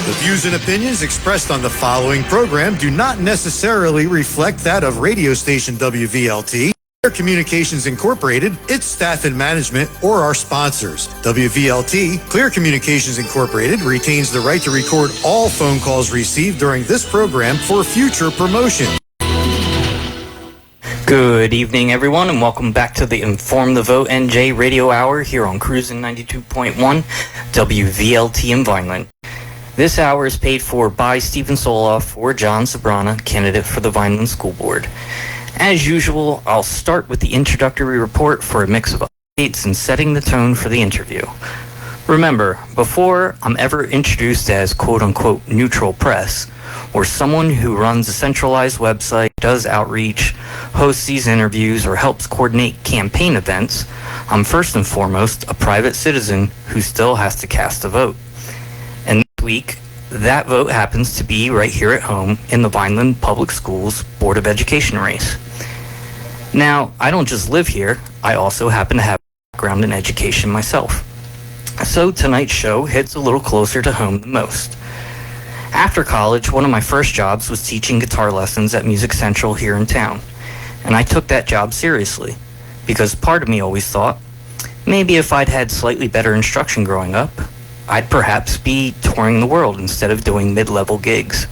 The views and opinions expressed on the following program do not necessarily reflect that of radio station WVLT, Clear Communications Incorporated, its staff and management, or our sponsors. WVLT, Clear Communications Incorporated, retains the right to record all phone calls received during this program for future promotion. Good evening, everyone, and welcome back to the InformTheVoteNJ radio hour here on Cruising 92.1 WVLT in Vineland. This hour is paid for by Stephen Soloff or John Sbrana, candidate for the Vineland School Board. As usual, I'll start with the introductory report for a mix of updates and setting the tone for the interview. Remember, before I'm ever introduced as quote-unquote neutral press, or someone who runs a centralized website, does outreach, hosts these interviews, or helps coordinate campaign events, I'm first and foremost a private citizen who still has to cast a vote. And this week, that vote happens to be right here at home in the Vineland Public Schools Board of Education race. Now, I don't just live here, I also happen to have a background in education myself. So tonight's show hits a little closer to home than most. After college, one of my first jobs was teaching guitar lessons at Music Central here in town. And I took that job seriously, because part of me always thought, maybe if I'd had slightly better instruction growing up, I'd perhaps be touring the world instead of doing mid-level gigs.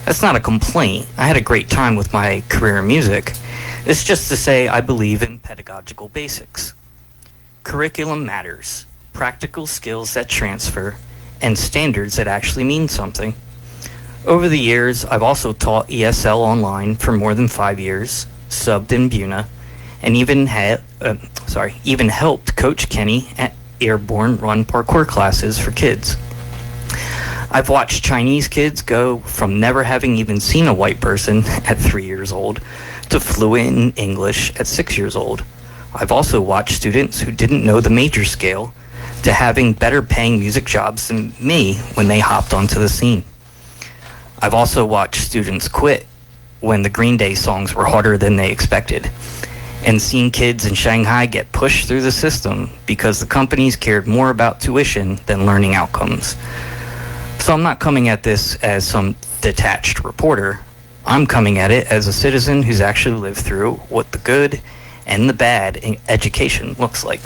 That's not a complaint. I had a great time with my career in music. It's just to say I believe in pedagogical basics. Curriculum matters, practical skills that transfer, and standards that actually mean something. Over the years, I've also taught ESL online for more than 5 years, subbed in Buna, and even helped Coach Kenny at Airborne run parkour classes for kids. I've watched Chinese kids go from never having even seen a white person at 3 years old to fluent in English at 6 years old. I've also watched students who didn't know the major scale to having better paying music jobs than me when they hopped onto the scene. I've also watched students quit when the Green Day songs were harder than they expected, and seen kids in Shanghai get pushed through the system because the companies cared more about tuition than learning outcomes. So I'm not coming at this as some detached reporter. I'm coming at it as a citizen who's actually lived through what the good and the bad in education looks like.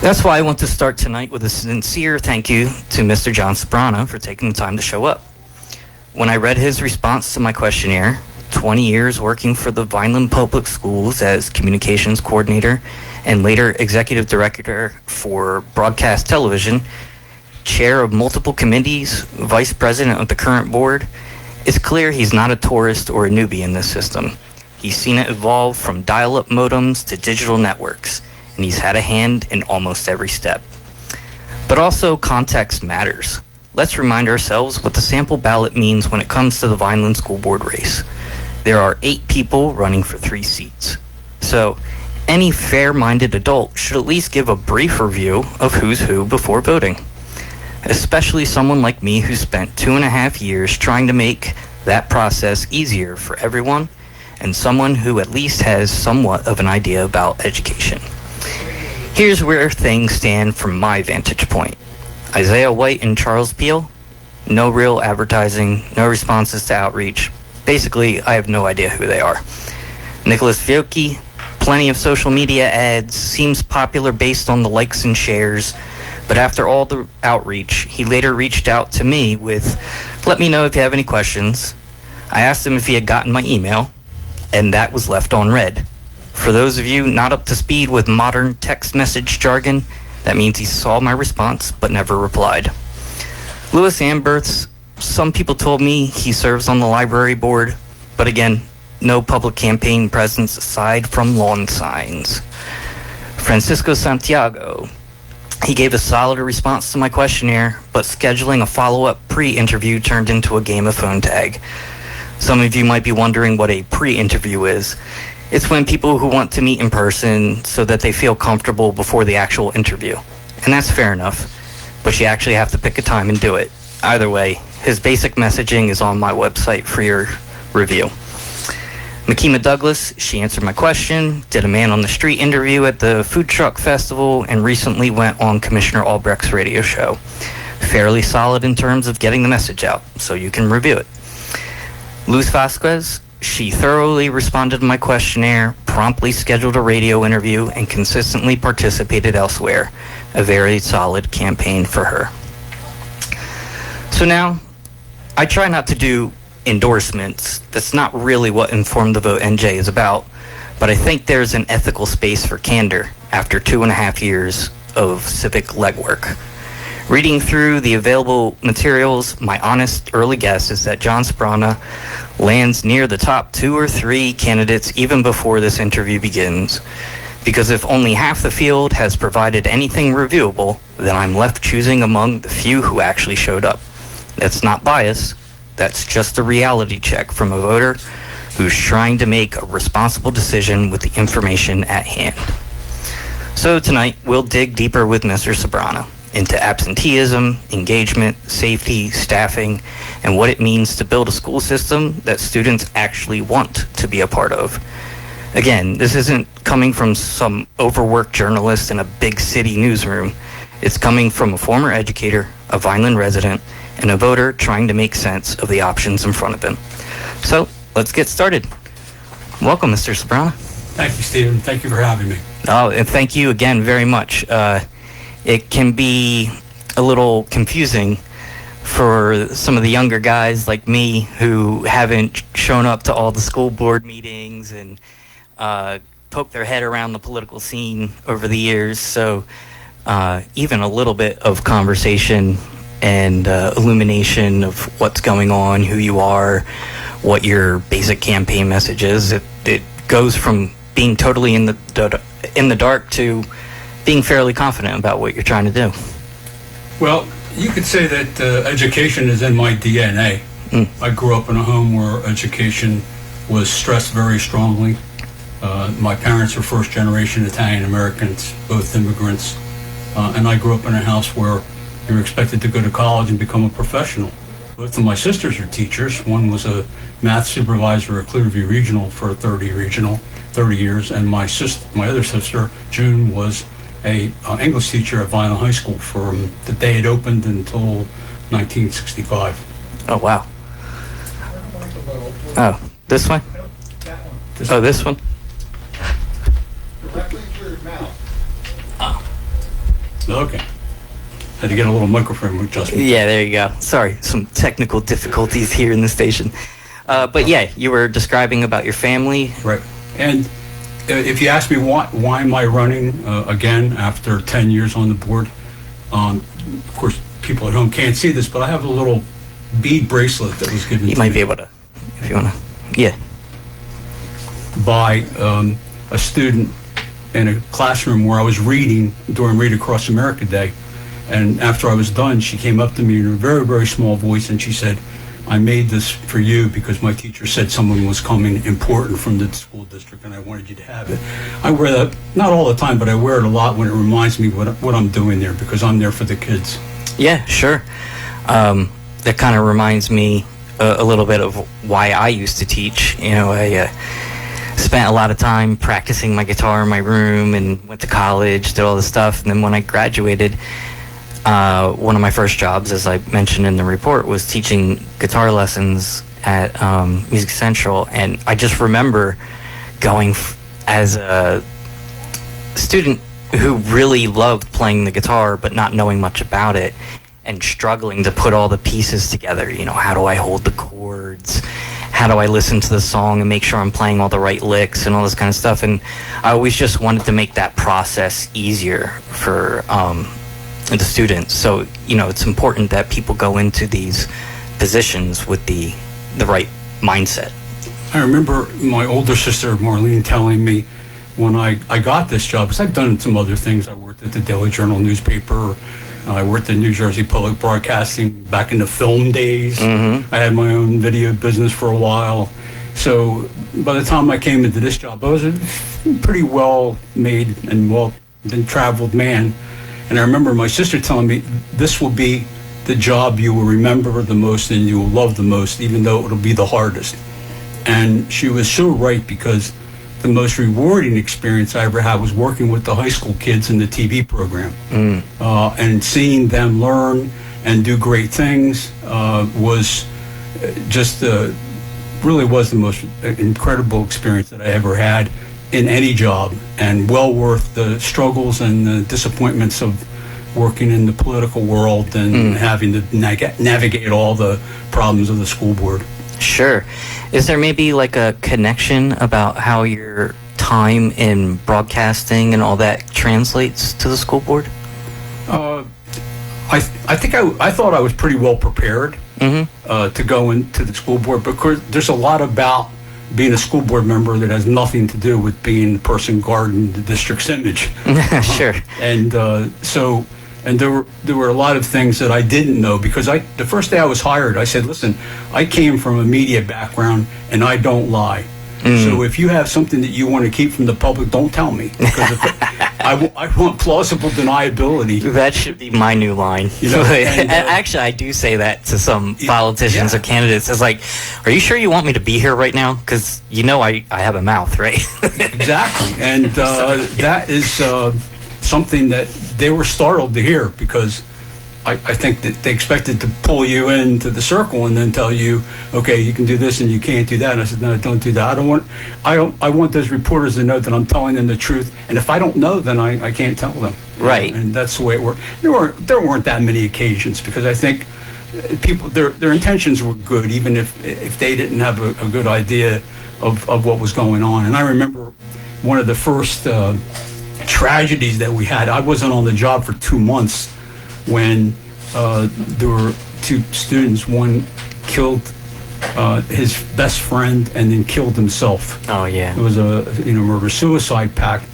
That's why I want to start tonight with a sincere thank you to Mr. John Sbrana for taking the time to show up. When I read his response to my questionnaire, 20 years working for the Vineland Public Schools as communications coordinator and later executive director for broadcast television, chair of multiple committees, vice president of the current board, it's clear he's not a tourist or a newbie in this system. He's seen it evolve from dial-up modems to digital networks, and he's had a hand in almost every step. But also, context matters. Let's remind ourselves what the sample ballot means when it comes to the Vineland School Board race. There are 8 people running for 3 seats. So, any fair-minded adult should at least give a brief review of who's who before voting. Especially someone like me who spent 2.5 years trying to make that process easier for everyone, and someone who at least has somewhat of an idea about education. Here's where things stand from my vantage point. Isaiah White and Charles Peel, no real advertising, no responses to outreach. Basically, I have no idea who they are. Nicholas Fiocchi, plenty of social media ads, seems popular based on the likes and shares, but after all the outreach, he later reached out to me with, "Let me know if you have any questions." I asked him if he had gotten my email, and that was left on read. For those of you not up to speed with modern text message jargon, that means he saw my response but never replied. Louis Amberths, some people told me he serves on the library board, but again, no public campaign presence aside from lawn signs. Francisco Santiago, he gave a solid response to my questionnaire, but scheduling a follow-up pre-interview turned into a game of phone tag. Some of you might be wondering what a pre-interview is. It's when people who want to meet in person so that they feel comfortable before the actual interview. And that's fair enough, but you actually have to pick a time and do it. Either way, his basic messaging is on my website for your review. Makima Douglas, she answered my question, did a man on the street interview at the Food Truck Festival, and recently went on Commissioner Albrecht's radio show. fairly solid in terms of getting the message out, so you can review it. Luz Vasquez, she thoroughly responded to my questionnaire, promptly scheduled a radio interview, and consistently participated elsewhere. A very solid campaign for her. So now, I try not to do endorsements. That's not really what InformTheVoteNJ is about, but I think there's an ethical space for candor after 2.5 years of civic legwork. Reading through the available materials, my honest early guess is that John Sbrana lands near the top 2 or 3 candidates even before this interview begins. Because if only half the field has provided anything reviewable, then I'm left choosing among the few who actually showed up. That's not bias. That's just a reality check from a voter who's trying to make a responsible decision with the information at hand. So tonight, we'll dig deeper with Mr. Sbrana into absenteeism, engagement, safety, staffing, and what it means to build a school system that students actually want to be a part of. Again, this isn't coming from some overworked journalist in a big city newsroom. It's coming from a former educator, a Vineland resident, and a voter trying to make sense of the options in front of him. So, let's get started. Welcome, Mr. Sbrana. Thank you, Stephen. Thank you for having me. Oh, and thank you again very much. It can be a little confusing for some of the younger guys like me who haven't shown up to all the school board meetings and poked their head around the political scene over the years. So even a little bit of conversation and illumination of what's going on, who you are, what your basic campaign message is, it goes from being totally in the dark to being fairly confident about what you're trying to do. Well, you could say that education is in my DNA. I grew up in a home where education was stressed very strongly. My parents were first-generation Italian Americans, both immigrants, and I grew up in a house where you were expected to go to college and become a professional. Both of my sisters are teachers. One was a math supervisor at Clearview Regional for 30 years, and my other sister, June, was a English teacher at Vineland High School from the day it opened until 1965. Oh, wow. Oh, this one? Oh, this one? Directly through your mouth. Oh. Okay. Had to get a little microphone adjustment. Yeah, there you go. Sorry, some technical difficulties here in the station. But yeah, you were describing about your family. Right. And if you ask me why am I running again after 10 years on the board, of course, people at home can't see this, but I have a little bead bracelet that was given to me. You might be able to, if you want to. Yeah. By a student in a classroom where I was reading during Read Across America Day. And after I was done, she came up to me in a very, very small voice and she said, I made this for you because my teacher said someone was coming important from the school district and I wanted you to have it. I wear that, not all the time, but I wear it a lot when it reminds me what I'm doing there because I'm there for the kids. Yeah, sure. That kind of reminds me a little bit of why I used to teach. You know, I spent a lot of time practicing my guitar in my room and went to college, did all this stuff. And then when I graduated, one of my first jobs, as I mentioned in the report, was teaching guitar lessons at Music Central. And I just remember going as a student who really loved playing the guitar but not knowing much about it and struggling to put all the pieces together. You know, how do I hold the chords? How do I listen to the song and make sure I'm playing all the right licks and all this kind of stuff? And I always just wanted to make that process easier for the students. So, you know, it's important that people go into these positions with the right mindset. I remember my older sister, Marlene, telling me when I got this job, because I've done some other things. I worked at the Daily Journal newspaper. I worked at New Jersey Public Broadcasting back in the film days. I had my own video business for a while. So by the time I came into this job, I was a pretty well-made and well-traveled man. And I remember my sister telling me, this will be the job you will remember the most and you will love the most, even though it'll be the hardest. And she was so right, because the most rewarding experience I ever had was working with the high school kids in the TV program and seeing them learn and do great things was just really was the most incredible experience that I ever had in any job, and well worth the struggles and the disappointments of working in the political world and having to navigate all the problems of the school board. Sure. Is there maybe like a connection about how your time in broadcasting and all that translates to the school board? I think I thought I was pretty well prepared to go into the school board, because there's a lot about being a school board member that has nothing to do with being the person guarding the district's image. Sure. And there were a lot of things that I didn't know, because the first day I was hired, I said, listen, I came from a media background and I don't lie. So if you have something that you want to keep from the public, don't tell me, because I want plausible deniability. That should be my new line. And actually, I do say that to some politicians or candidates. It's like, are you sure you want me to be here right now? Because I have a mouth, right? Exactly. And that is something that they were startled to hear, because I think that they expected to pull you into the circle and then tell you, okay, you can do this and you can't do that. And I said, no, don't do that. I want those reporters to know that I'm telling them the truth. And if I don't know, then I can't tell them. Right. And that's the way it worked. There weren't that many occasions, because I think people, their intentions were good, even if they didn't have a good idea of what was going on. And I remember one of the first tragedies that we had. I wasn't on the job for 2 months when there were two students. One killed his best friend and then killed himself. Oh yeah. It was a murder-suicide pact,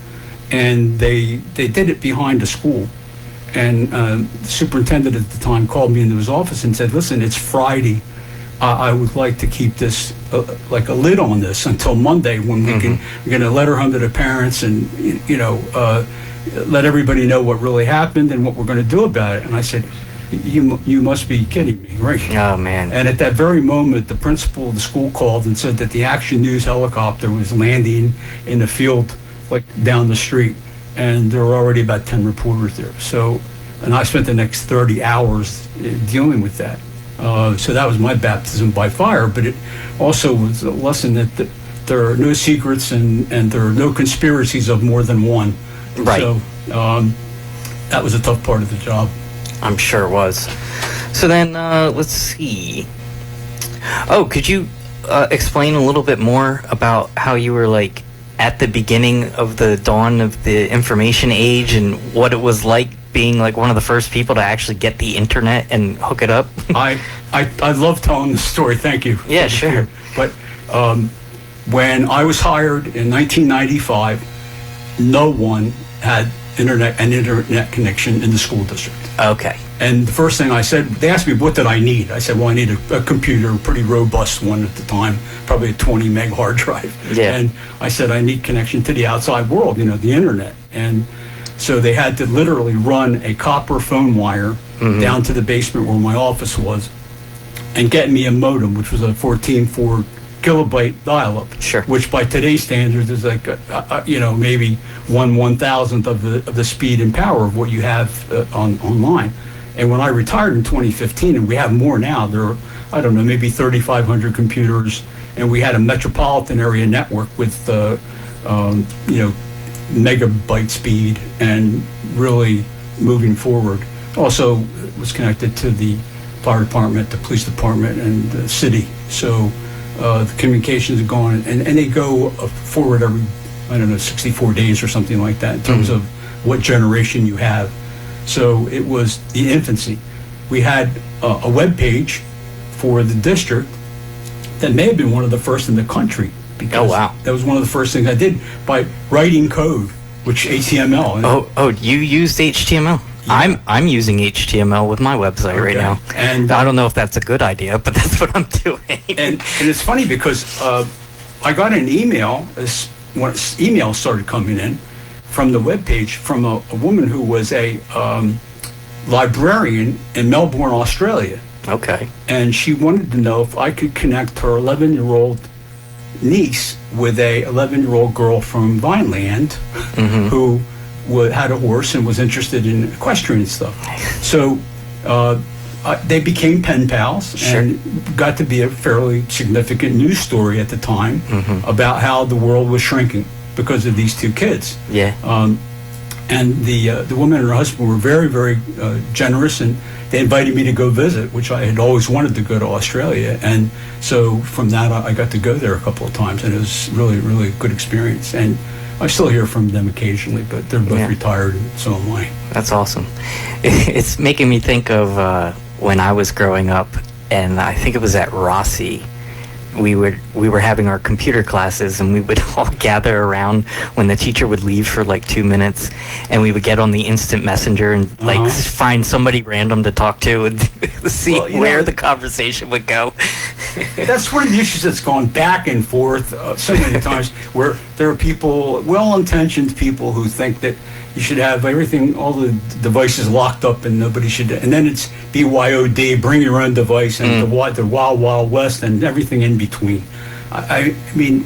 and they did it behind a school. And the superintendent at the time called me into his office and said, "Listen, it's Friday. I would like to keep this like a lid on this until Monday, when we're going to letter home to the parents and let everybody know what really happened and what we're going to do about it." And I said, you must be kidding me, right? Oh, man. And at that very moment, the principal of the school called and said that the Action News helicopter was landing in the field like down the street, and there were already about 10 reporters there. So, and I spent the next 30 hours dealing with that. So that was my baptism by fire, but it also was a lesson that there are no secrets and there are no conspiracies of more than one. Right. So that was a tough part of the job. I'm sure it was. So then, let's see. Oh, could you explain a little bit more about how you were like at the beginning of the dawn of the information age and what it was like being like one of the first people to actually get the internet and hook it up? I love telling the story. Thank you. Yeah, sure. But when I was hired in 1995, no one had an internet connection in the school district. Okay. And the first thing I said, they asked me, what did I need? I said, well, I need a computer, a pretty robust one at the time, probably a 20 meg hard drive. Yeah. And I said, I need connection to the outside world, the internet. And so they had to literally run a copper phone wire down to the basement where my office was and get me a modem, which was a 14.4 kilobyte dial-up. Sure. Which by today's standards is like, maybe 1/1000th of the speed and power of what you have online. And when I retired in 2015, and we have more now, there are, I don't know, maybe 3,500 computers, and we had a metropolitan area network with, megabyte speed and really moving forward. Also, it was connected to the fire department, the police department, and the city. So the communications are going, and they go forward every, 64 days or something like that in terms of what generation you have. So it was the infancy. We had a web page for the district that may have been one of the first in the country. Because that was one of the first things I did by writing code, which HTML. Oh, you used HTML? Yeah. I'm using HTML with my website right now. And I don't know if that's a good idea, but that's what I'm doing. And it's funny because I got an email when email started coming in from the webpage from a woman who was a librarian in Melbourne, Australia. Okay. And she wanted to know if I could connect her 11-year-old niece with a 11-year-old girl from Vineland who had a horse and was interested in equestrian stuff. So they became pen pals Sure. and got to be a fairly significant news story at the time about how the world was shrinking because of these two kids. Yeah. And the woman and her husband were very, very generous, and they invited me to go visit, which I had always wanted to go to Australia. And so from that, I got to go there a couple of times, and it was really, really a good experience. And I still hear from them occasionally, but they're both retired, and so am I. That's awesome. It's making me think of when I was growing up, and I think it was at Rossi. We were having our computer classes, and we would all gather around when the teacher would leave for like 2 minutes, and we would get on the instant messenger and like find somebody random to talk to and see where the conversation would go. That's one of the issues that's gone back and forth so many times, where there are people, well-intentioned people, who think that you should have everything, all the devices locked up, and nobody should. And then it's BYOD, bring your own device, and the Wild Wild West, and everything in between. I mean,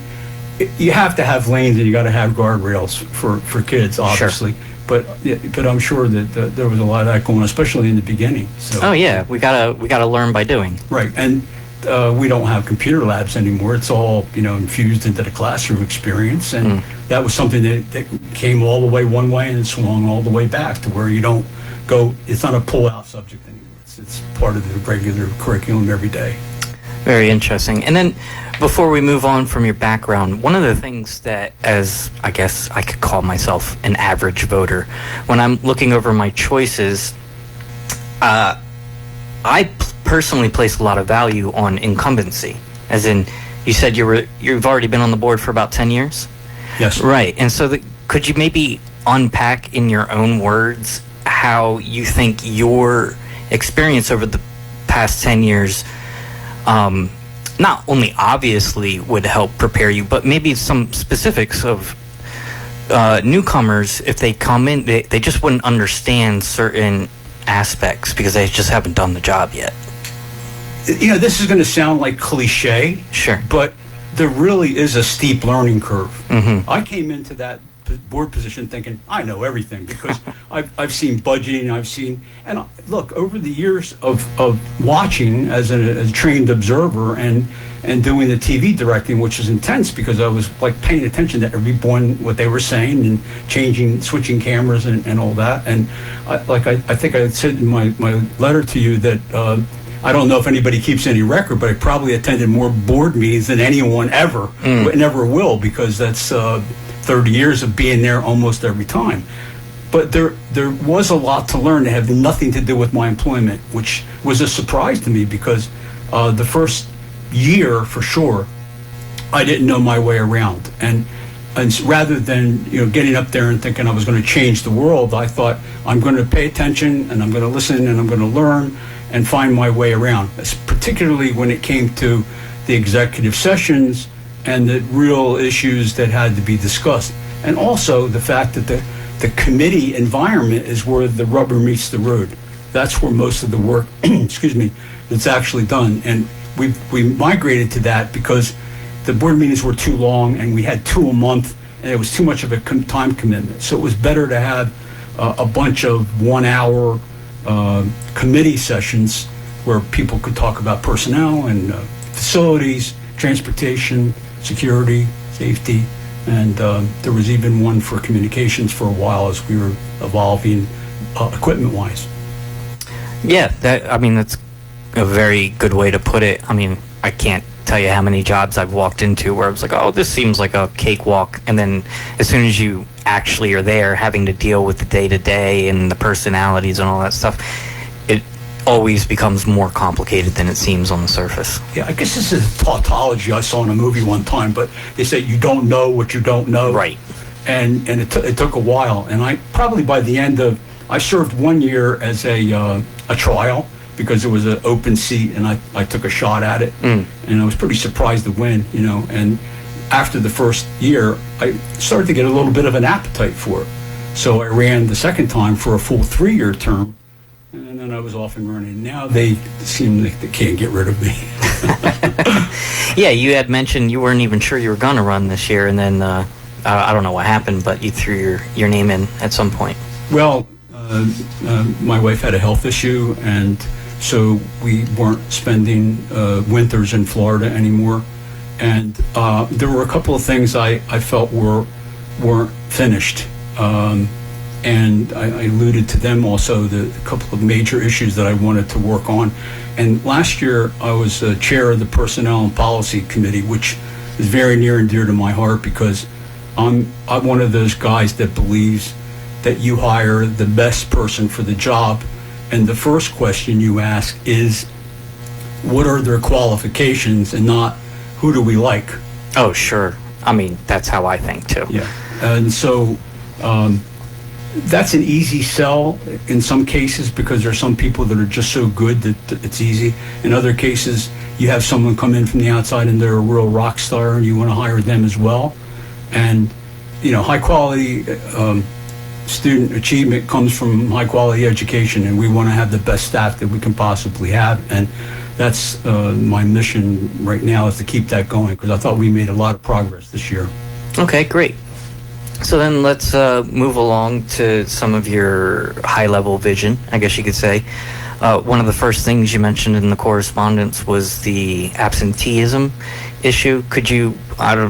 you have to have lanes, and you got to have guardrails for kids, obviously. Sure. But I'm sure that there was a lot of that going on, especially in the beginning. So. Oh yeah, we gotta learn by doing. Right, and we don't have computer labs anymore. It's all infused into the classroom experience, and that was something that came all the way one way and swung all the way back to where you don't go. It's not a pull-out subject anymore. It's part of the regular curriculum every day. Very interesting. And then, before we move on from your background, one of the things that, as I guess I could call myself an average voter, when I'm looking over my choices, I personally place a lot of value on incumbency. As in, you said you've already been on the board for about 10 years? Yes. Right. And so could you maybe unpack in your own words how you think your experience over the past 10 years not only obviously would help prepare you, but maybe some specifics of newcomers, if they come in, they just wouldn't understand certain aspects because they just haven't done the job yet. This is going to sound like cliche. Sure. But there really is a steep learning curve. Mm-hmm. I came into that board position thinking I know everything because I've seen budgeting, and look, over the years of watching as a trained observer and doing the TV directing, which is intense because I was like paying attention to everyone, what they were saying, and switching cameras and all that. And I think I said in my letter to you that I don't know if anybody keeps any record, but I probably attended more board meetings than anyone ever, never will, because that's 30 years of being there almost every time. But there was a lot to learn that had nothing to do with my employment, which was a surprise to me because the first year, for sure, I didn't know my way around. And rather than getting up there and thinking I was going to change the world, I thought I'm going to pay attention and I'm going to listen and I'm going to learn and find my way around, particularly when it came to the executive sessions and the real issues that had to be discussed. And also the fact that the committee environment is where the rubber meets the road. That's where most of the work, that's actually done. And we migrated to that because the board meetings were too long and we had 2 a month and it was too much of a time commitment. So it was better to have a bunch of 1 hour committee sessions where people could talk about personnel and facilities, transportation, security, safety, and there was even one for communications for a while as we were evolving equipment-wise. Yeah, that's a very good way to put it. I mean, I can't tell you how many jobs I've walked into where I was like, oh, this seems like a cakewalk, and then as soon as you actually are there having to deal with the day-to-day and the personalities and all that stuff, it always becomes more complicated than it seems on the surface. Yeah, I guess this is a tautology I saw in a movie one time, but they said you don't know what you don't know. Right. And it took a while, and I probably by the end of, I served 1 year as a trial because it was an open seat, and I took a shot at it, and I was pretty surprised to win, and after the first year, I started to get a little bit of an appetite for it. So I ran the second time for a full 3-year term, and then I was off and running. Now they seem like they can't get rid of me. Yeah, you had mentioned you weren't even sure you were going to run this year, and then I don't know what happened, but you threw your name in at some point. Well, my wife had a health issue, and so we weren't spending winters in Florida anymore. And there were a couple of things I felt weren't finished. And I alluded to them also, the couple of major issues that I wanted to work on. And last year, I was chair of the Personnel and Policy Committee, which is very near and dear to my heart, because I'm one of those guys that believes that you hire the best person for the job. And the first question you ask is, what are their qualifications, and not who do we like? Oh, sure. I mean, that's how I think, too. Yeah. And so that's an easy sell in some cases, because there's some people that are just so good that it's easy. In other cases, you have someone come in from the outside and they're a real rock star and you want to hire them as well. And, high quality student achievement comes from high quality education, and we want to have the best staff that we can possibly have. And that's my mission right now, is to keep that going, because I thought we made a lot of progress this year. Okay, great. So then let's move along to some of your high-level vision, I guess you could say. One of the first things you mentioned in the correspondence was the absenteeism issue. Could you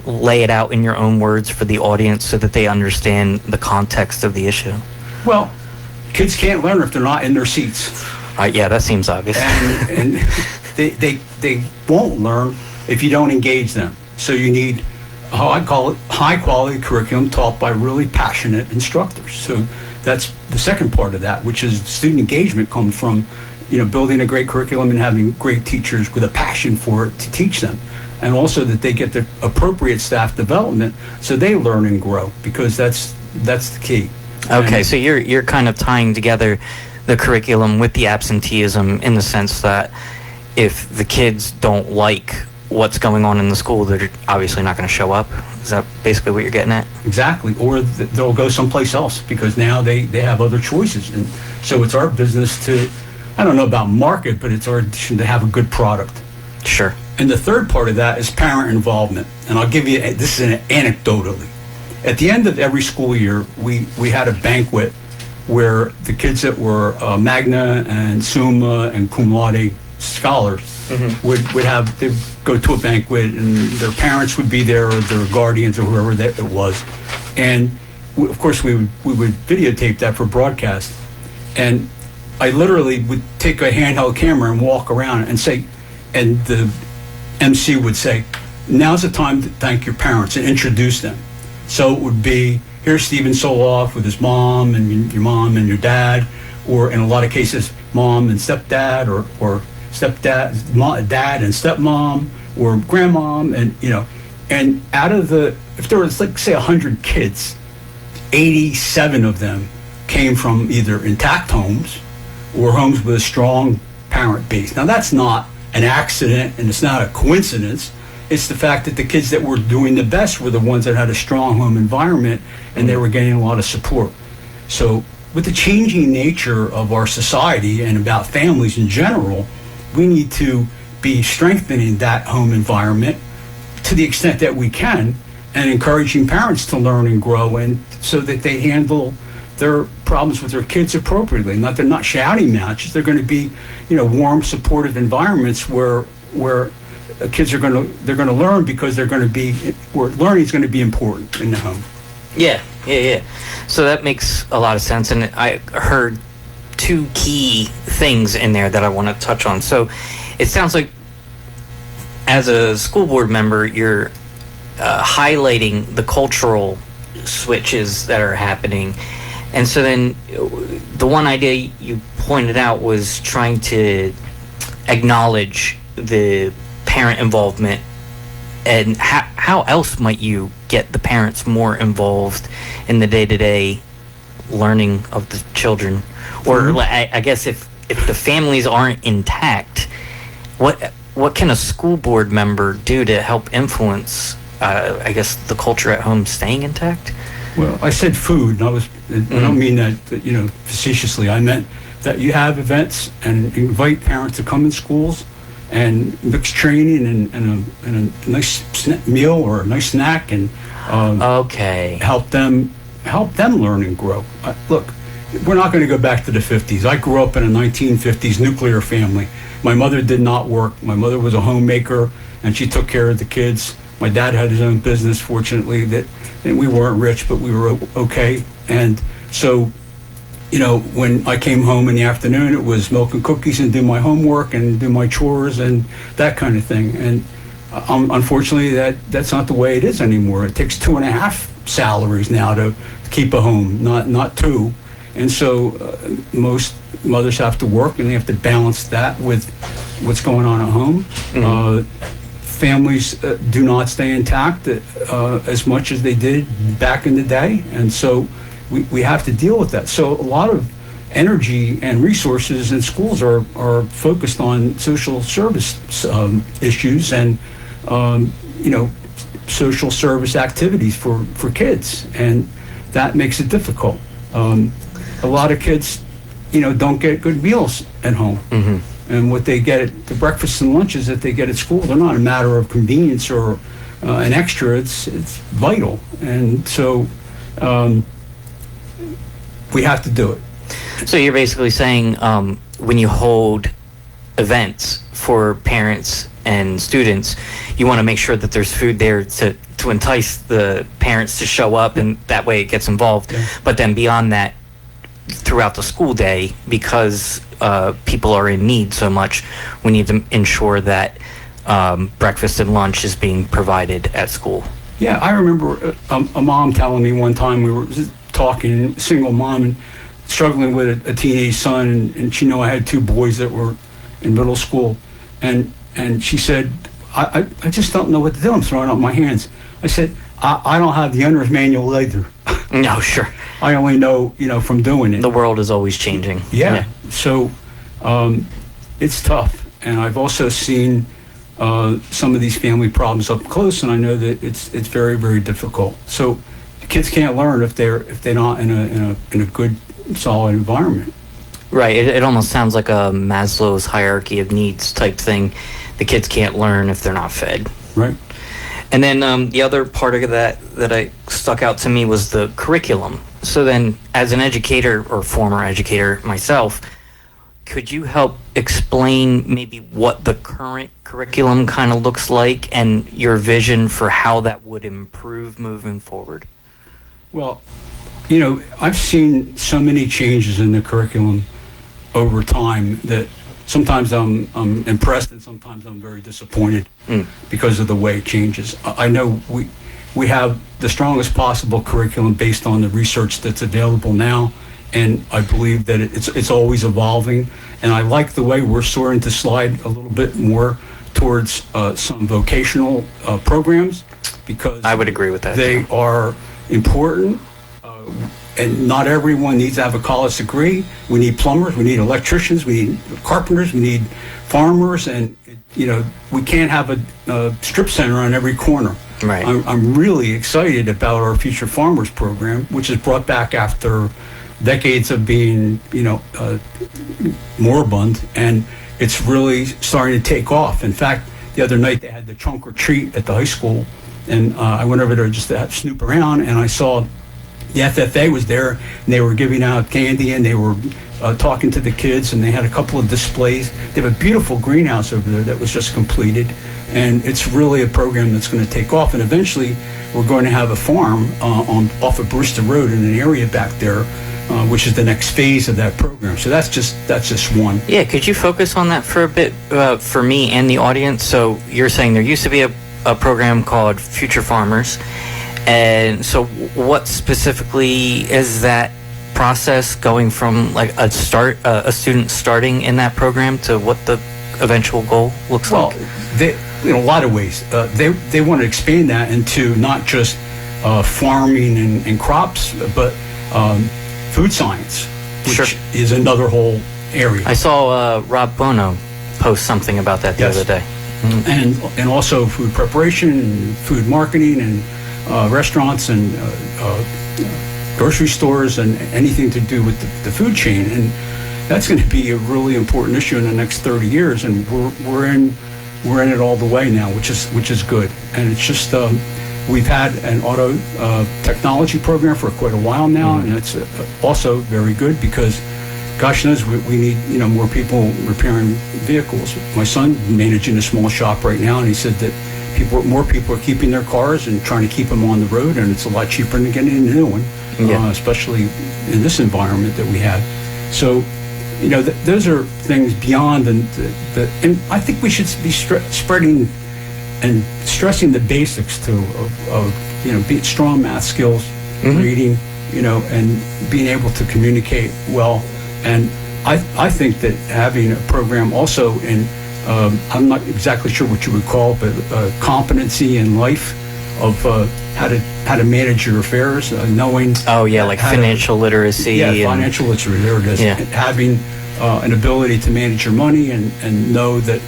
lay it out in your own words for the audience so that they understand the context of the issue? Well, kids can't learn if they're not in their seats. Yeah, that seems obvious. And they won't learn if you don't engage them. So you need, how I call it, high-quality curriculum taught by really passionate instructors. So that's the second part of that, which is student engagement comes from, building a great curriculum and having great teachers with a passion for it to teach them. And also that they get the appropriate staff development so they learn and grow, because that's the key. Okay, and so you're kind of tying together the curriculum with the absenteeism, in the sense that if the kids don't like what's going on in the school, they're obviously not going to show up. Is that basically what you're getting at? Exactly. Or they'll go someplace else, because now they have other choices. And so it's our business to, I don't know about market, but it's our to have a good product. Sure. And the third part of that is parent involvement. And I'll give you, this is anecdotally. At the end of every school year, we had a banquet where the kids that were Magna and Summa and Cum Laude scholars they'd go to a banquet, and their parents would be there, or their guardians, or whoever that it was. And of course we would videotape that for broadcast. And I literally would take a handheld camera and walk around and say, and the MC would say, now's the time to thank your parents, and introduce them. So it would be, here's Stephen Soloff with his mom, and your mom and your dad, or in a lot of cases, mom and stepdad, or stepdad, dad and stepmom, or grandmom, and out of if there was, like, say, 100 kids, 87 of them came from either intact homes or homes with a strong parent base. Now, that's not an accident, and it's not a coincidence. It's the fact that the kids that were doing the best were the ones that had a strong home environment, and they were getting a lot of support. So with the changing nature of our society and about families in general, we need to be strengthening that home environment to the extent that we can, and encouraging parents to learn and grow, and so that they handle their problems with their kids appropriately. They're not shouting matches. They're going to be, warm, supportive environments where kids are going to learn, because where learning is going to be important in the home. Yeah. So that makes a lot of sense, and I heard two key things in there that I want to touch on. So it sounds like, as a school board member, you're highlighting the cultural switches that are happening. And so then the one idea you pointed out was trying to acknowledge the parent involvement. And how else might you get the parents more involved in the day-to-day learning of the children? Or I guess if the families aren't intact, what can a school board member do to help influence, I guess, the culture at home staying intact? Well, I said food, and I don't mean that, facetiously. I meant that you have events and invite parents to come in schools and mix training and a nice meal or a nice snack, and help them learn and grow. Look, we're not going to go back to the 50s. I grew up in a 1950s nuclear family. My mother did not work. My mother was a homemaker, and she took care of the kids. My dad had his own business, fortunately, and we weren't rich, but we were okay. And so, when I came home in the afternoon, it was milk and cookies and do my homework and do my chores and that kind of thing. And unfortunately, that's not the way it is anymore. It takes 2.5 salaries now to keep a home, not 2. And so most mothers have to work, and they have to balance that with what's going on at home. Mm-hmm. Families do not stay intact as much as they did back in the day, and so we have to deal with that. So a lot of energy and resources in schools are focused on social service issues and social service activities for kids, and that makes it difficult. A lot of kids don't get good meals at home. Mm-hmm. And what they get at the breakfasts and lunches that they get at school, they're not a matter of convenience or an extra. It's vital. And so we have to do it. So you're basically saying when you hold events for parents and students, you want to make sure that there's food there to entice the parents to show up, and that way it gets involved. Yeah. But then beyond that, throughout the school day, because people are in need so much, we need to ensure that breakfast and lunch is being provided at school. Yeah, I remember a mom telling me one time, we were talking, single mom, and struggling with a teenage son, and she knew I had 2 boys that were in middle school, and she said, I just don't know what to do. I'm throwing up my hands. I said, I don't have the owner's manual either. No, sure. I only know, from doing it. The world is always changing. Yeah. So it's tough. And I've also seen some of these family problems up close, and I know that it's very, very difficult. So kids can't learn if they're not in a good, solid environment. Right. It almost sounds like a Maslow's hierarchy of needs type thing. The kids can't learn if they're not fed. Right. And then the other part of that I stuck out to me was the curriculum. So then, as an educator or former educator myself, could you help explain maybe what the current curriculum kind of looks like and your vision for how that would improve moving forward? Well, I've seen so many changes in the curriculum over time that sometimes I'm impressed and sometimes I'm very disappointed because of the way it changes. I know we have the strongest possible curriculum based on the research that's available now, and I believe that it's always evolving. And I like the way we're starting to slide a little bit more towards some vocational programs, because I would agree with that. They are important. And not everyone needs to have a college degree. We need plumbers, we need electricians, we need carpenters, we need farmers, and we can't have a strip center on every corner. Right. I'm really excited about our Future Farmers program, which is brought back after decades of being moribund, and it's really starting to take off. In fact, the other night they had the trunk or treat at the high school, and I went over there just to snoop around, and I saw the FFA was there, and they were giving out candy, and they were talking to the kids, and they had a couple of displays. They have a beautiful greenhouse over there that was just completed, and it's really a program that's going to take off. And eventually, we're going to have a farm off of Brewster Road in an area back there, which is the next phase of that program. So that's just one. Yeah, could you focus on that for a bit for me and the audience? So you're saying there used to be a program called Future Farmers. And so what specifically is that process, going from like a student starting in that program to what the eventual goal looks like? Well, they, in a lot of ways, they want to expand that into not just farming and crops, but food science, which is another whole area. I saw Rob Bono post something about that the other day. Mm-hmm. And also food preparation and food marketing and restaurants and grocery stores and anything to do with the food chain, and that's going to be a really important issue in the next 30 years. And we're in it all the way now, which is good. And it's just we've had an auto technology program for quite a while now, and it's also very good because, gosh knows, we need more people repairing vehicles. My son managing a small shop right now, and he said that more people are keeping their cars and trying to keep them on the road, and it's a lot cheaper than getting a new one, especially in this environment that we have. So, those are things beyond, and I think we should be spreading and stressing the basics too of being strong math skills, reading, and being able to communicate well. And I think that having a program also in I'm not exactly sure what you would call, but competency in life of how to manage your affairs, knowing. Oh yeah, like financial literacy. Yeah, financial literacy. There it is. Yeah. Having an ability to manage your money and know that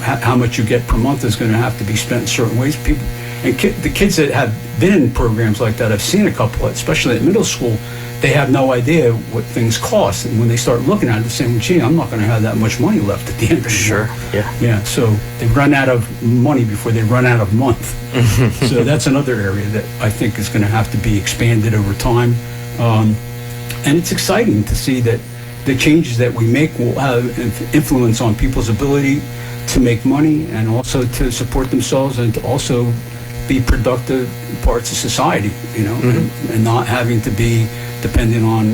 how much you get per month is going to have to be spent in certain ways. People and the kids that have been in programs like that, I've seen a couple, especially at middle school. They have no idea what things cost, and when they start looking at it, they're saying, "Gee, I'm not going to have that much money left at the end of the month." Sure. Yeah. So they run out of money before they run out of month. So that's another area that I think is going to have to be expanded over time, and it's exciting to see that the changes that we make will have influence on people's ability to make money and also to support themselves and to also be productive parts of society, and not having to be dependent on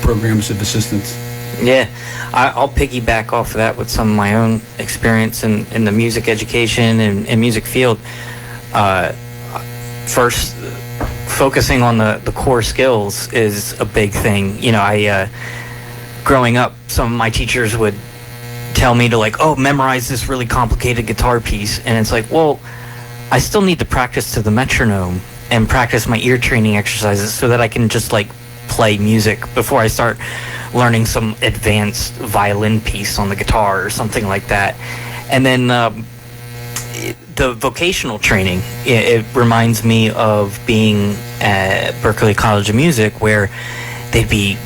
programs of assistance. Yeah, I'll piggyback off of that with some of my own experience in the music education and music field. First, focusing on the core skills is a big thing. Growing up, some of my teachers would tell me to memorize this really complicated guitar piece, and it's like, well, I still need to practice to the metronome and practice my ear training exercises so that I can just play music before I start learning some advanced violin piece on the guitar or something like that. And then the vocational training, it reminds me of being at Berklee College of Music, where they'd be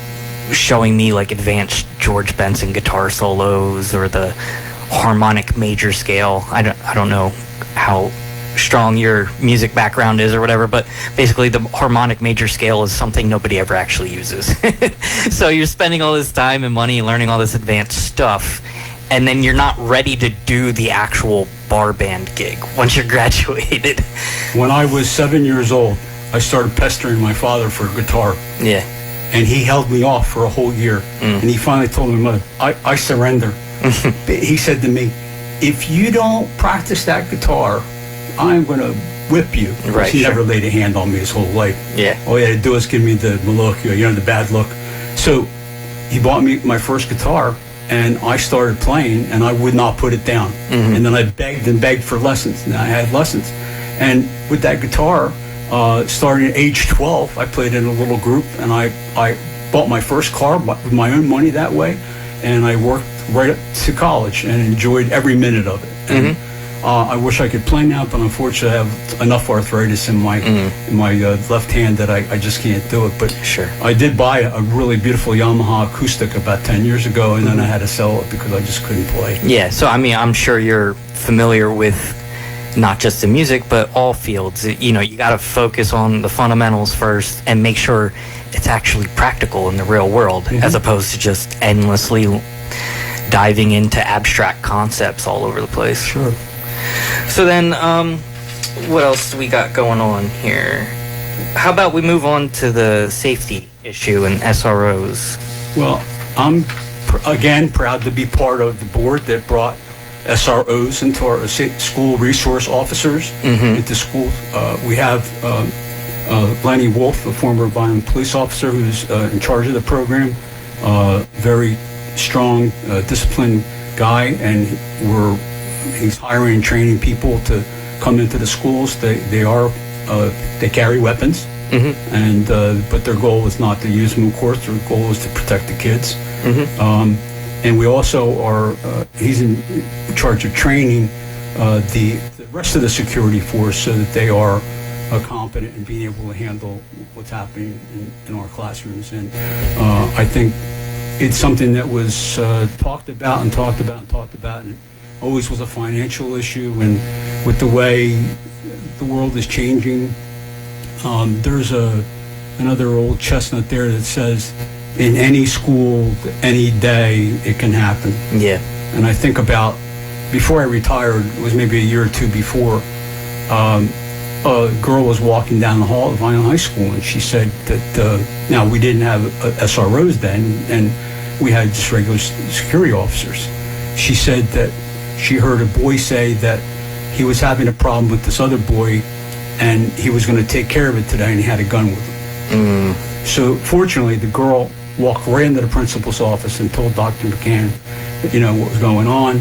showing me advanced George Benson guitar solos or the harmonic major scale. I don't know how strong your music background is or whatever, but basically the harmonic major scale is something nobody ever actually uses. So you're spending all this time and money learning all this advanced stuff, and then you're not ready to do the actual bar band gig once you're graduated. When I was 7 years old, I started pestering my father for a guitar. Yeah. And he held me off for a whole year. And he finally told my mother, I surrender. He said to me, if you don't practice that guitar, I'm going to whip you. Right. He never laid a hand on me his whole life. Yeah. All he had to do was give me the look, the bad look. So he bought me my first guitar, and I started playing, and I would not put it down. And then I begged and begged for lessons, and I had lessons. And with that guitar, starting at age 12, I played in a little group, and I bought my first car with my own money that way, and I worked right up to college and enjoyed every minute of it. And I wish I could play now, but unfortunately I have enough arthritis in my left hand that I just can't do it. But Sure. I did buy a really beautiful Yamaha acoustic about 10 years ago, and then I had to sell it because I just couldn't play. Yeah, so I'm sure you're familiar with not just the music, but all fields. You got to focus on the fundamentals first and make sure it's actually practical in the real world, as opposed to just endlessly diving into abstract concepts all over the place. Sure. So then, what else do we got going on here? How about we move on to the safety issue and SROs? Well, I'm, again, proud to be part of the board that brought SROs into our school resource officers into schools. We have Lenny Wolf, a former Vineland police officer who's in charge of the program. Very strong, disciplined guy, and he's hiring and training people to come into the schools. They carry weapons, and but their goal is not to use them, of course. Their goal is to protect the kids. And we also are, he's in charge of training the rest of the security force so that they are competent in being able to handle what's happening in our classrooms. And I think it's something that was talked about, and always was a financial issue, and with the way the world is changing, there's another old chestnut there that says, in any school, any day, it can happen. Yeah. And I think about, before I retired, it was maybe a year or two before, a girl was walking down the hall at Vineland High School, and she said that, now we didn't have SROs then, and we had just regular security officers. She said that she heard a boy say that he was having a problem with this other boy, and he was going to take care of it today, and he had a gun with him. So fortunately, the girl walked right into the principal's office and told Dr. McCann, what was going on,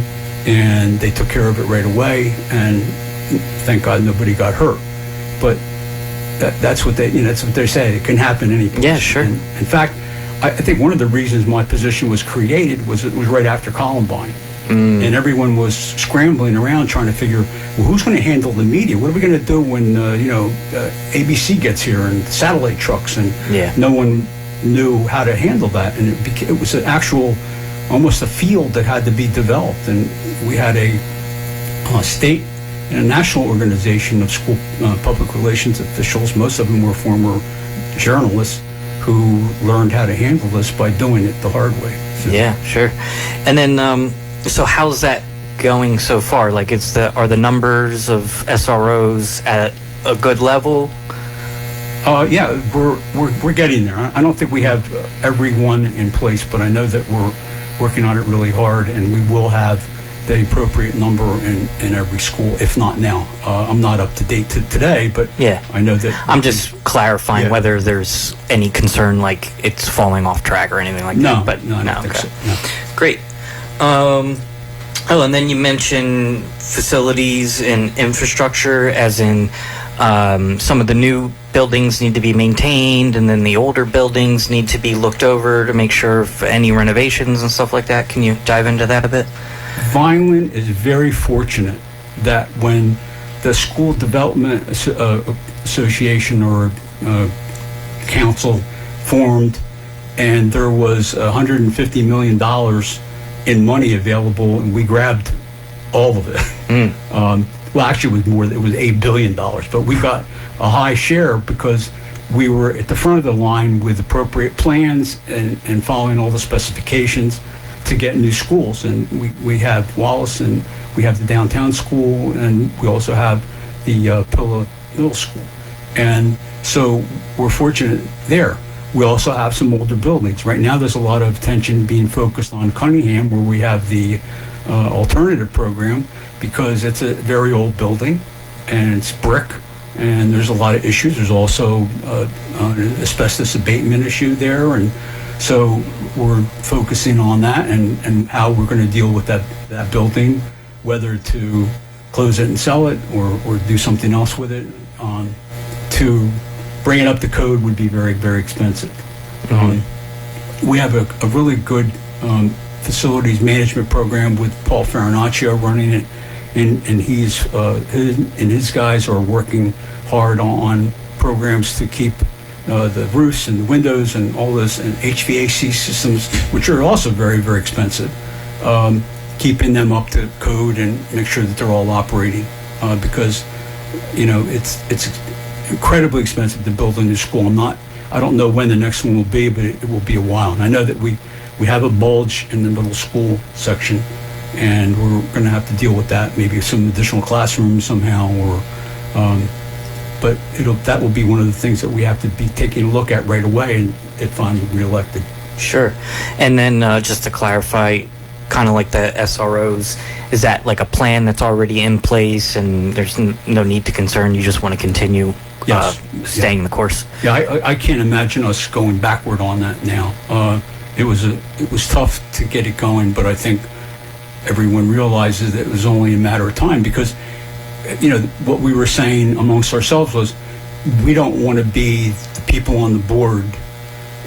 and they took care of it right away, and thank God nobody got hurt. But that's what that's what they say. It can happen any place. Yeah, sure. And in fact, I think one of the reasons my position was created was it was right after Columbine. And everyone was scrambling around trying to figure, well, who's going to handle the media? What are we going to do when, ABC gets here and satellite trucks, and no one knew how to handle that. And it was an actual, almost a field that had to be developed. And we had a state and a national organization of school public relations officials. Most of them were former journalists who learned how to handle this by doing it the hard way. So. Yeah, sure. And then, so how's that going so far? Like, are the numbers of SROs at a good level? Yeah, we're getting there. I don't think we have everyone in place, but I know that we're working on it really hard, and we will have the appropriate number in every school, if not now. I'm not up to date today, but I know that. I'm just clarifying whether there's any concern, like it's falling off track or anything like that. But no, I don't think so. No. Great. And then you mentioned facilities and infrastructure, as in some of the new buildings need to be maintained, and then the older buildings need to be looked over to make sure for any renovations and stuff like that. Can you dive into that a bit? Vineland is very fortunate that when the School Development Association or council formed, and there was $150 million in money available, and we grabbed all of it. Well, actually, it was more. It was $8 billion, but we got a high share because we were at the front of the line with appropriate plans and following all the specifications to get new schools. And we have Wallace, and we have the downtown school, and we also have the Pilla Middle School. And so we're fortunate there. We also have some older buildings. Right now, there's a lot of attention being focused on Cunningham, where we have the alternative program, because it's a very old building, and it's brick, and there's a lot of issues. There's also an asbestos abatement issue there, and so we're focusing on that and how we're going to deal with that building, whether to close it and sell it or do something else with it. To bring it up to code would be very, very expensive. We have a really good facilities management program with Paul Farinaccio running it, and his guys are working hard on programs to keep the roofs and the windows and all this, and HVAC systems, which are also very, very expensive, keeping them up to code and make sure that they're all operating, because it's incredibly expensive to build a new school. I don't know when the next one will be, but it will be a while. And I know that we have a bulge in the middle school section, and we're going to have to deal with that, maybe some additional classrooms somehow, but that will be one of the things that we have to be taking a look at right away if I'm reelected. Sure. And then just to clarify, kind of like the SROs, is that like a plan that's already in place and there's no need to concern, you just want to continue staying the course? Yeah, I can't imagine us going backward on that now. It was tough to get it going, but I think everyone realizes that it was only a matter of time, because what we were saying amongst ourselves was we don't want to be the people on the board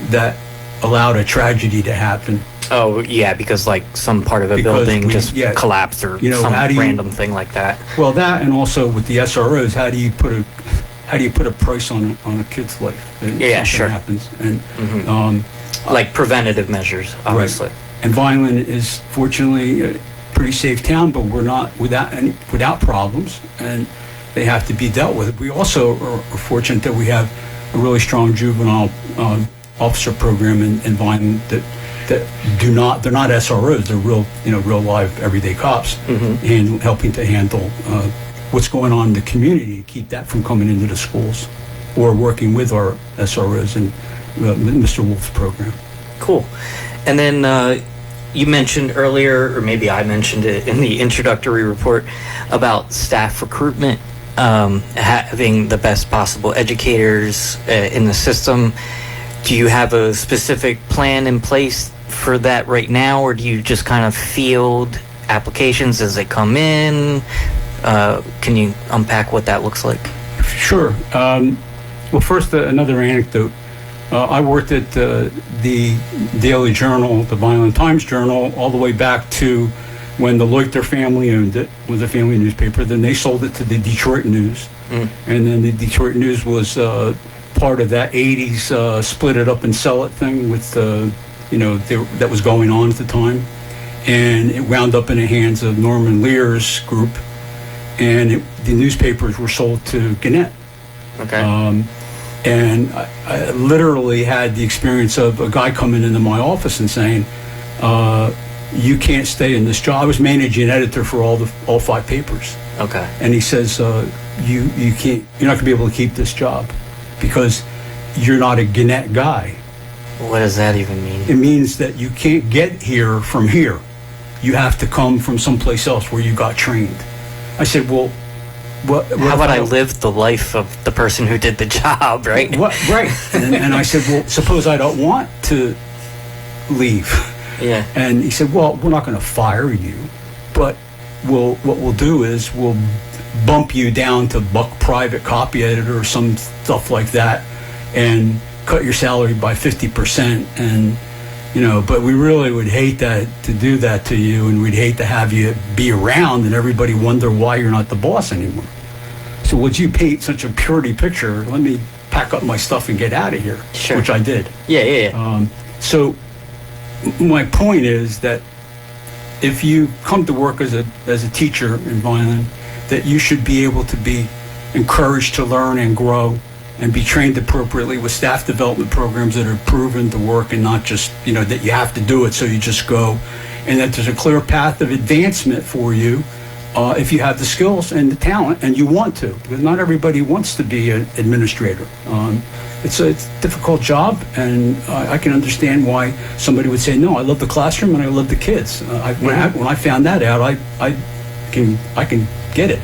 that allowed a tragedy to happen. Oh, yeah, because like some part of a building just collapsed or some random thing like that. Well, that, and also with the SROs, how do you put a price on a kid's life? Yeah, sure. Happens, and like preventative measures, obviously. Right. And Vineland is fortunately pretty safe town, but we're not without problems, and they have to be dealt with. We also are fortunate that we have a really strong juvenile officer program in Vineland that they're not SROs, they're real live everyday cops, and helping to handle what's going on in the community to keep that from coming into the schools, or working with our SROs and Mr. Wolf's program. Cool. And then you mentioned earlier, or maybe I mentioned it in the introductory report, about staff recruitment, having the best possible educators in the system. Do you have a specific plan in place for that right now, or do you just kind of field applications as they come in? Can you unpack what that looks like? Sure. Well, first, another anecdote. I worked at the Daily Journal, the Vineland Times Journal, all the way back to when the Leuchter family owned it. It was a family newspaper. Then they sold it to the Detroit News. And then the Detroit News was part of that 80s split it up and sell it thing with, that was going on at the time. And it wound up in the hands of Norman Lear's group. And the newspapers were sold to Gannett. Okay. And I literally had the experience of a guy coming into my office and saying, you can't stay in this job. I was managing editor for all 5 papers. Okay. And he says, you're not going to be able to keep this job because you're not a Gannett guy. What does that even mean? It means that you can't get here from here. You have to come from someplace else where you got trained. I said, well, how about I live the life of the person who did the job, right? Right. And I said, well, suppose I don't want to leave. Yeah. And he said, well, we're not going to fire you, but what we'll do is we'll bump you down to buck private copy editor or some stuff like that and cut your salary by 50%. And, but we really would hate to do that to you, and we'd hate to have you be around and everybody wonder why you're not the boss anymore. So would you paint such a purity picture? Let me pack up my stuff and get out of here. Sure. Which I did. Yeah. So my point is that if you come to work as a teacher in Vineland, that you should be able to be encouraged to learn and grow and be trained appropriately with staff development programs that are proven to work, and not just, that you have to do it so you just go, and that there's a clear path of advancement for you if you have the skills and the talent and you want to, because not everybody wants to be an administrator. It's a difficult job, and I can understand why somebody would say, no, I love the classroom and I love the kids. When I found that out, I can get it.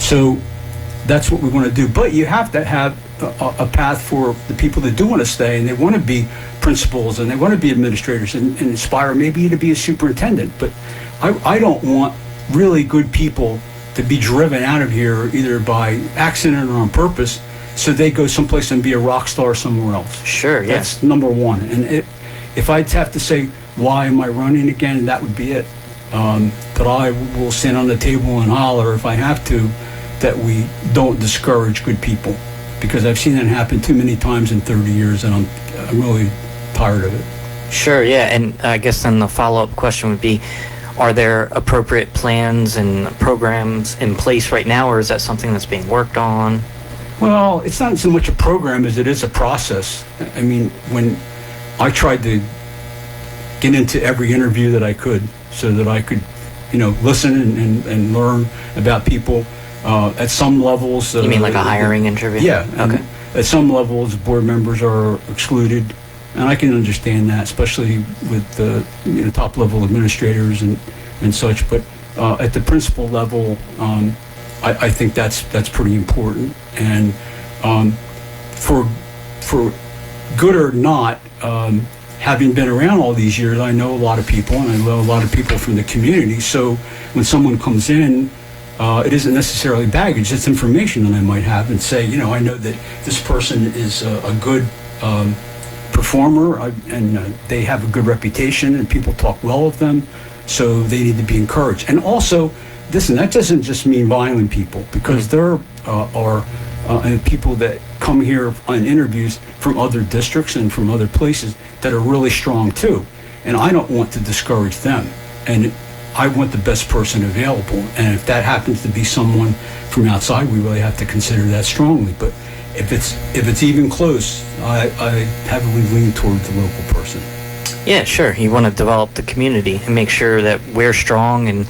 So that's what we want to do. But you have to have a path for the people that do want to stay, and they want to be principals and they want to be administrators and aspire maybe to be a superintendent. But I don't want really good people to be driven out of here either by accident or on purpose, so they go someplace and be a rock star somewhere else. Sure, yeah. That's number one. And if I'd have to say, why am I running again, that would be it. But I will stand on the table and holler if I have to that we don't discourage good people, because I've seen it happen too many times in 30 years, and I'm really tired of it. Sure, yeah. And I guess then the follow-up question would be, are there appropriate plans and programs in place right now, or is that something that's being worked on? Well, it's not so much a program as it is a process. I mean, when I tried to get into every interview that I could so that I could, listen and learn about people at some levels. You mean like a hiring interview? Yeah. Okay. At some levels, board members are excluded, and I can understand that, especially with the top-level administrators and such. But at the principal level, I think that's pretty important. And for good or not, having been around all these years, I know a lot of people, and I know a lot of people from the community. So when someone comes in, it isn't necessarily baggage, it's information that I might have and say, I know that this person is a good performer, and they have a good reputation, and people talk well of them, so they need to be encouraged. And also, listen, that doesn't just mean Vineland people, because there are people that come here on interviews from other districts and from other places that are really strong too, and I don't want to discourage them. And I want the best person available. And if that happens to be someone from outside, we really have to consider that strongly. But if it's even close, I heavily lean toward the local person. Yeah, sure. You want to develop the community and make sure that we're strong, and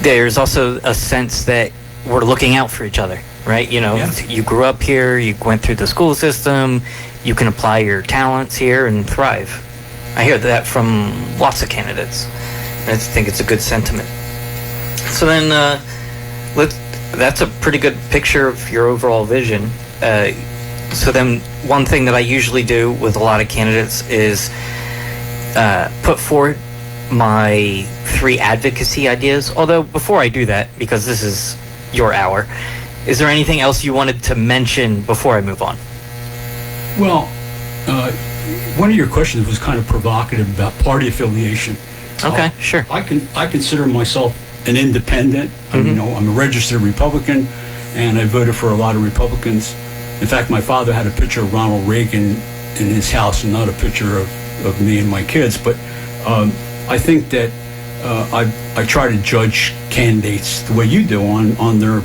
there's also a sense that we're looking out for each other, right? You know, You grew up here, you went through the school system, you can apply your talents here and thrive. I hear that from lots of candidates. I think it's a good sentiment. So then, that's a pretty good picture of your overall vision. So then, one thing that I usually do with a lot of candidates is put forward my 3 advocacy ideas. Although, before I do that, because this is your hour, is there anything else you wanted to mention before I move on? Well, one of your questions was kind of provocative about party affiliation. Okay, sure. I consider myself an independent. Mm-hmm. I'm a registered Republican, and I voted for a lot of Republicans. In fact, my father had a picture of Ronald Reagan in his house, and not a picture of me and my kids. But I think that I try to judge candidates the way you do on their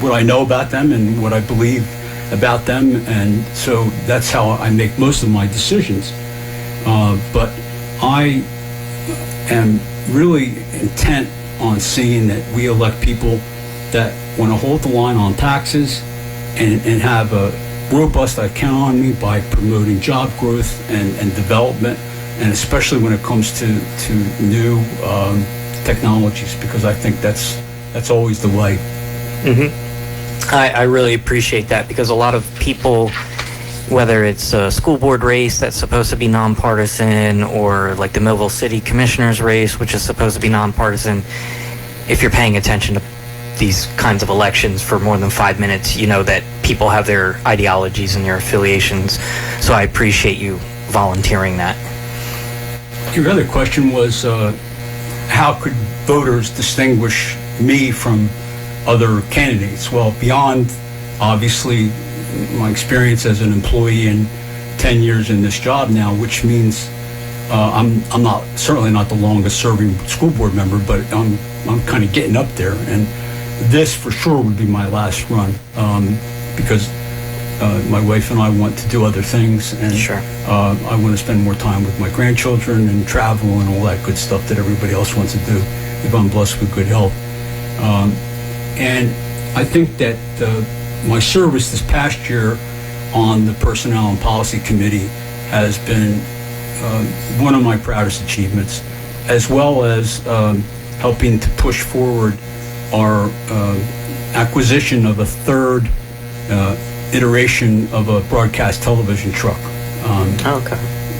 what I know about them and what I believe about them, and so that's how I make most of my decisions. But I am really intent on seeing that we elect people that want to hold the line on taxes and have a robust economy by promoting job growth and development, and especially when it comes to new technologies, because I think that's always the way. Mm-hmm. I really appreciate that, because a lot of people, whether it's a school board race that's supposed to be nonpartisan, or like the Millville City Commissioner's race, which is supposed to be nonpartisan, if you're paying attention to these kinds of elections for more than 5 minutes, you know that people have their ideologies and their affiliations. So I appreciate you volunteering that. Your other question was, how could voters distinguish me from other candidates? Well, beyond obviously my experience as an employee and 10 years in this job now, which means I'm certainly not the longest serving school board member, but I'm kind of getting up there, and this for sure would be my last run, because my wife and I want to do other things, and sure. I want to spend more time with my grandchildren and travel and all that good stuff that everybody else wants to do if I'm blessed with good health. And I think that my service this past year on the Personnel and Policy Committee has been one of my proudest achievements, as well as helping to push forward our acquisition of a third iteration of a broadcast television truck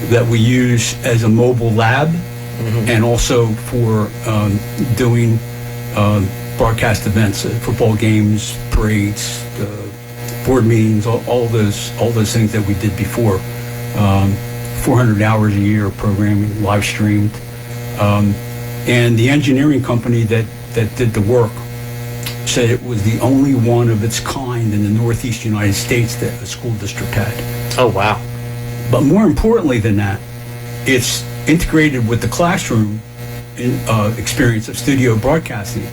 that we use as a mobile lab, mm-hmm. and also for doing broadcast events, football games, parades, board meetings, all those things that we did before. 400 hours a year of programming, live streamed, and the engineering company that did the work said it was the only one of its kind in the Northeast United States that a school district had. Oh, wow. But more importantly than that, it's integrated with the classroom experience of studio broadcasting.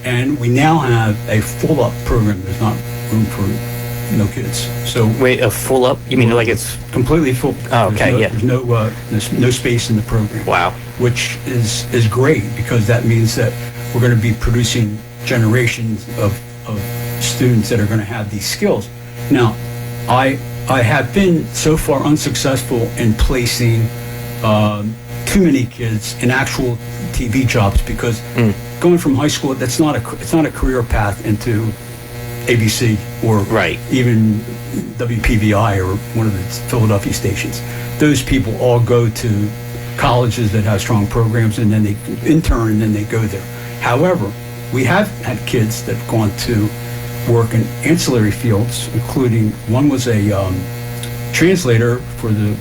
And we now have a full-up program. There's not room for no kids. So wait, a full-up? You mean like it's completely full? Oh, okay, There's no space in the program. Wow. Which is great, because that means that we're going to be producing generations of students that are going to have these skills. Now, I have been so far unsuccessful in placing too many kids in actual TV jobs, because going from high school, it's not a career path into ABC or even WPVI or one of the Philadelphia stations. Those people all go to colleges that have strong programs, and then they intern, and then they go there. However, we have had kids that have gone to work in ancillary fields, including one was a translator for the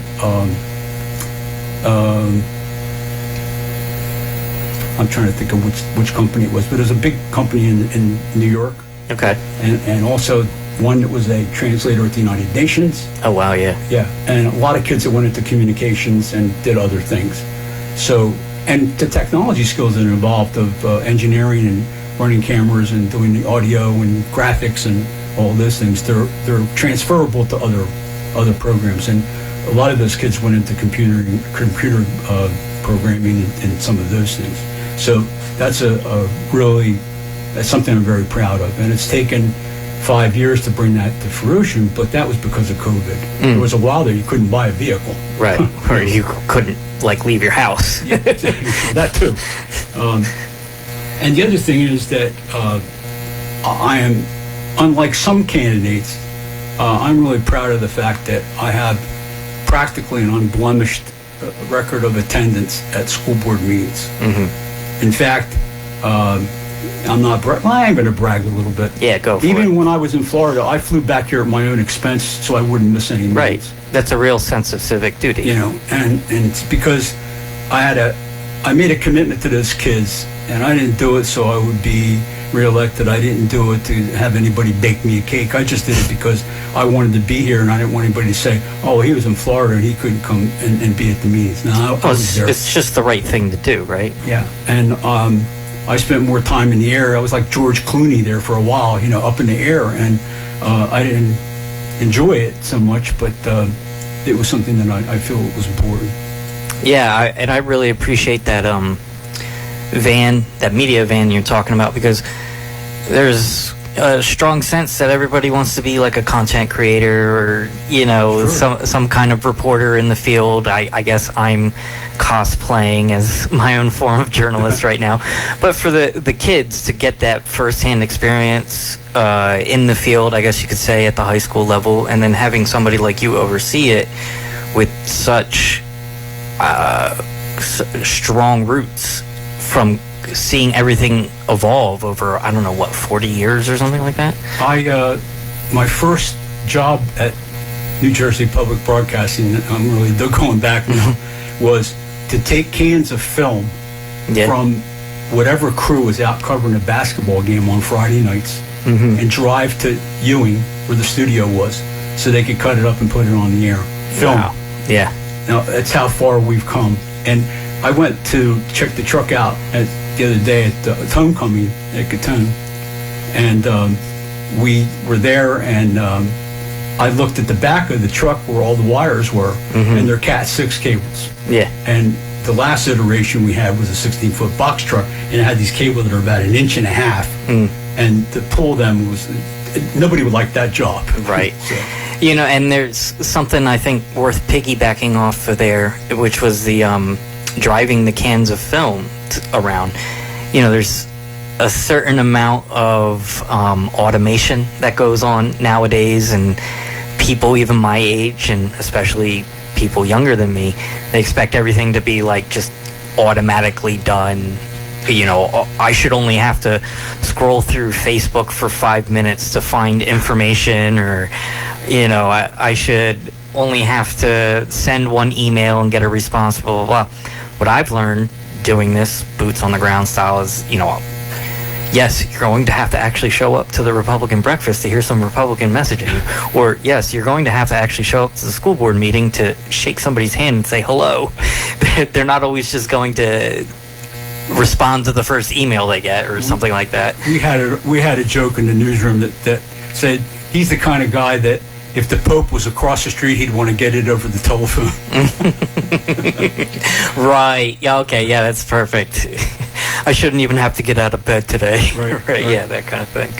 I'm trying to think of which company it was, but it was a big company in New York. Okay. And also one that was a translator at the United Nations. Oh, wow, yeah. Yeah, and a lot of kids that went into communications and did other things. So and the technology skills that are involved of engineering and running cameras and doing the audio and graphics and all those things, they're transferable to other programs. And a lot of those kids went into computer programming and some of those things. So that's that's something I'm very proud of. And it's taken 5 years to bring that to fruition, but that was because of COVID. There was a while there you couldn't buy a vehicle. Right. Or you couldn't, leave your house. Yeah, that too. And the other thing is that I am, unlike some candidates, I'm really proud of the fact that I have practically an unblemished record of attendance at school board meetings. In fact, I'm not. I'm going to brag a little bit. Yeah, go for it. Even when I was in Florida, I flew back here at my own expense, so I wouldn't miss any meetings. Right. That's a real sense of civic duty. You know, and it's because I made a commitment to those kids, and I didn't do it so I would be reelected. I didn't do it to have anybody bake me a cake. I just did it because I wanted to be here, and I didn't want anybody to say, "Oh, he was in Florida and he couldn't come and be at the meetings." No, I was there. It's just the right thing to do, right? Yeah, and I spent more time in the air. I was like George Clooney there for a while, up in the air, and I didn't enjoy it so much, but it was something that I feel was important. Yeah, and I really appreciate that that media van you're talking about, because there's a strong sense that everybody wants to be like a content creator or, sure, some kind of reporter in the field. I guess I'm cosplaying as my own form of journalist right now. But for the kids to get that firsthand experience in the field, I guess you could say, at the high school level, and then having somebody like you oversee it with such strong roots from seeing everything evolve over, 40 years or something like that? My first job at New Jersey Public Broadcasting, I'm really going back now, was to take cans of film from whatever crew was out covering a basketball game on Friday nights and drive to Ewing, where the studio was, so they could cut it up and put it on the air. Film. Wow. Yeah. Now, that's how far we've come. And I went to check the truck out the other day at homecoming at Gatone, and we were there, and I looked at the back of the truck where all the wires were, and they're Cat 6 cables. Yeah. And the last iteration we had was a 16-foot box truck, and it had these cables that are about 1.5 inches, and to pull them nobody would like that job. Right. So. And there's something I think worth piggybacking off of there, which was the driving the cans of film around. There's a certain amount of automation that goes on nowadays, and people even my age, and especially people younger than me, they expect everything to be just automatically done. I should only have to scroll through Facebook for 5 minutes to find information, or I should only have to send one email and get a response, blah, blah, blah. What I've learned doing this boots on the ground style is, yes, you're going to have to actually show up to the Republican breakfast to hear some Republican messaging. Or, yes, you're going to have to actually show up to the school board meeting to shake somebody's hand and say hello. They're not always just going to respond to the first email they get or something like that. We had a joke in the newsroom that said he's the kind of guy that if the Pope was across the street, he'd want to get it over the telephone. Right. Yeah. Okay. Yeah, that's perfect. I shouldn't even have to get out of bed today. Right. Yeah, that kind of thing.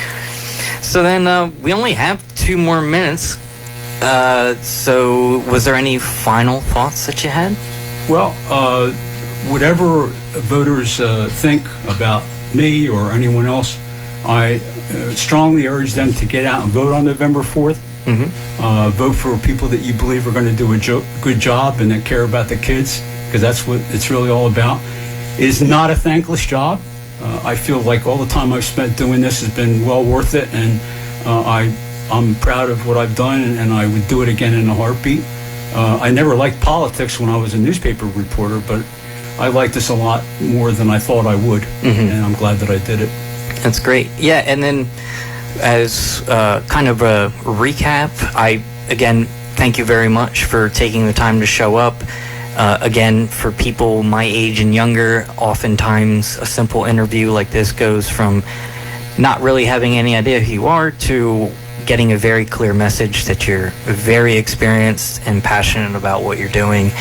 So then we only have 2 more minutes. So was there any final thoughts that you had? Well, whatever voters think about me or anyone else, I strongly urge them to get out and vote on November 4th. Vote for people that you believe are going to do a good job and that care about the kids, because that's what it's really all about. It is not a thankless job. I feel like all the time I've spent doing this has been well worth it, and I'm proud of what I've done, and I would do it again in a heartbeat. I never liked politics when I was a newspaper reporter, but I like this a lot more than I thought I would, and I'm glad that I did it. That's great. Yeah, and then as kind of a recap, I, again, thank you very much for taking the time to show up. Again, for people my age and younger, oftentimes a simple interview like this goes from not really having any idea who you are to getting a very clear message that you're very experienced and passionate about what you're doing.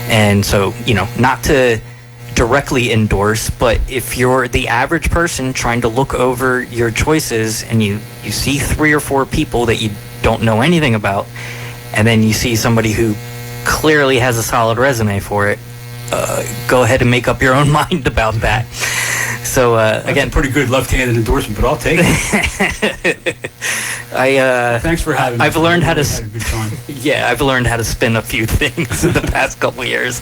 And so, not to directly endorse, but if you're the average person trying to look over your choices and you see 3 or 4 people that you don't know anything about, and then you see somebody who clearly has a solid resume for it, go ahead and make up your own mind about that. So again, pretty good left-handed endorsement, but I'll take it. Thanks for having me. I've learned how to. Had a good time. Yeah, I've learned how to spin a few things in the past couple years.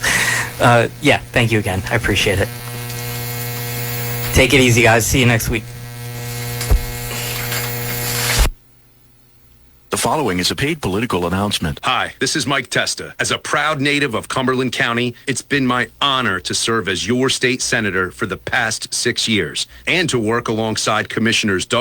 Yeah, thank you again. I appreciate it. Take it easy, guys. See you next week. The following is a paid political announcement. Hi, this is Mike Testa. As a proud native of Cumberland County, it's been my honor to serve as your state senator for the past 6 years and to work alongside Commissioners Doug